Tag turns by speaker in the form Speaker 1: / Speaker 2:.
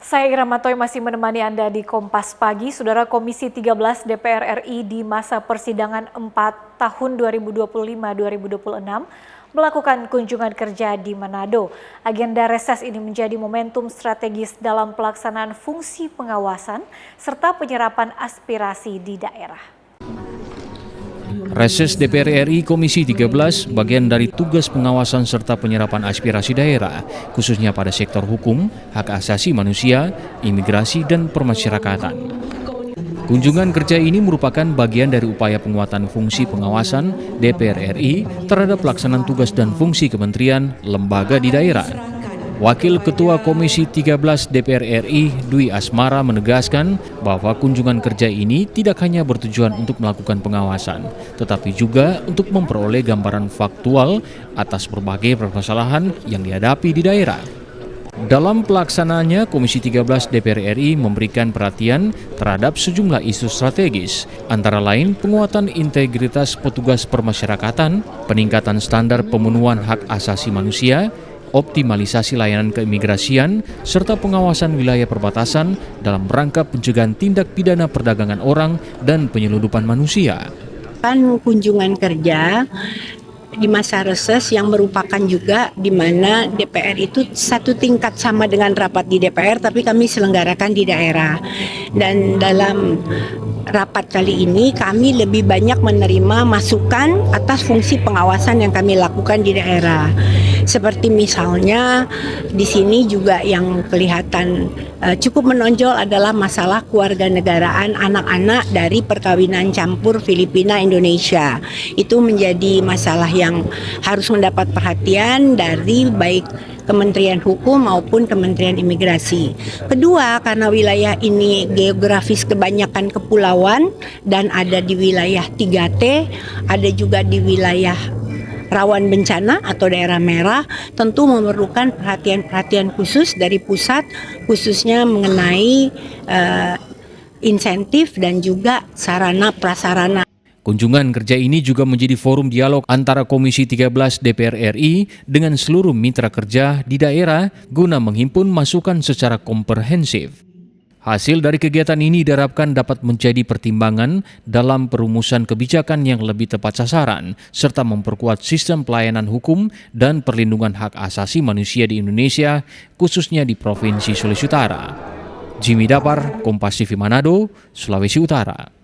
Speaker 1: Saya Ira Matoy masih menemani Anda di Kompas Pagi. Saudara, Komisi 13 DPR RI di masa persidangan 4 tahun 2025-2026 melakukan kunjungan kerja di Manado. Agenda reses ini menjadi momentum strategis dalam pelaksanaan fungsi pengawasan serta penyerapan aspirasi di daerah.
Speaker 2: Reses DPR RI Komisi 13 bagian dari tugas pengawasan serta penyerapan aspirasi daerah, khususnya pada sektor hukum, hak asasi manusia, imigrasi, dan permasyarakatan. Kunjungan kerja ini merupakan bagian dari upaya penguatan fungsi pengawasan DPR RI terhadap pelaksanaan tugas dan fungsi kementerian, lembaga di daerah. Wakil Ketua Komisi 13 DPR RI Dwi Asmara menegaskan bahwa kunjungan kerja ini tidak hanya bertujuan untuk melakukan pengawasan, tetapi juga untuk memperoleh gambaran faktual atas berbagai permasalahan yang dihadapi di daerah. Dalam pelaksanaannya, Komisi 13 DPR RI memberikan perhatian terhadap sejumlah isu strategis, antara lain penguatan integritas petugas permasyarakatan, peningkatan standar pemenuhan hak asasi manusia, optimalisasi layanan keimigrasian, serta pengawasan wilayah perbatasan dalam rangka pencegahan tindak pidana perdagangan orang dan penyelundupan manusia.
Speaker 3: Kunjungan kerja di masa reses yang merupakan juga di mana DPR itu satu tingkat sama dengan rapat di DPR, tapi kami selenggarakan di daerah. Dan dalam rapat kali ini kami lebih banyak menerima masukan atas fungsi pengawasan yang kami lakukan di daerah. Seperti misalnya di sini juga yang kelihatan cukup menonjol adalah masalah kewarganegaraan anak-anak dari perkawinan campur Filipina-Indonesia. Itu menjadi masalah yang harus mendapat perhatian dari baik Kementerian Hukum maupun Kementerian Imigrasi. Kedua, karena wilayah ini geografis kebanyakan kepulauan dan ada di wilayah 3T, ada juga di wilayah rawan bencana atau daerah merah, tentu memerlukan perhatian-perhatian khusus dari pusat, khususnya mengenai insentif dan juga sarana prasarana.
Speaker 2: Kunjungan kerja ini juga menjadi forum dialog antara Komisi 13 DPR RI dengan seluruh mitra kerja di daerah guna menghimpun masukan secara komprehensif. Hasil dari kegiatan ini diharapkan dapat menjadi pertimbangan dalam perumusan kebijakan yang lebih tepat sasaran, serta memperkuat sistem pelayanan hukum dan perlindungan hak asasi manusia di Indonesia, khususnya di Provinsi Sulawesi Utara. Jimmy Dapar, Kompas TV Manado, Sulawesi Utara.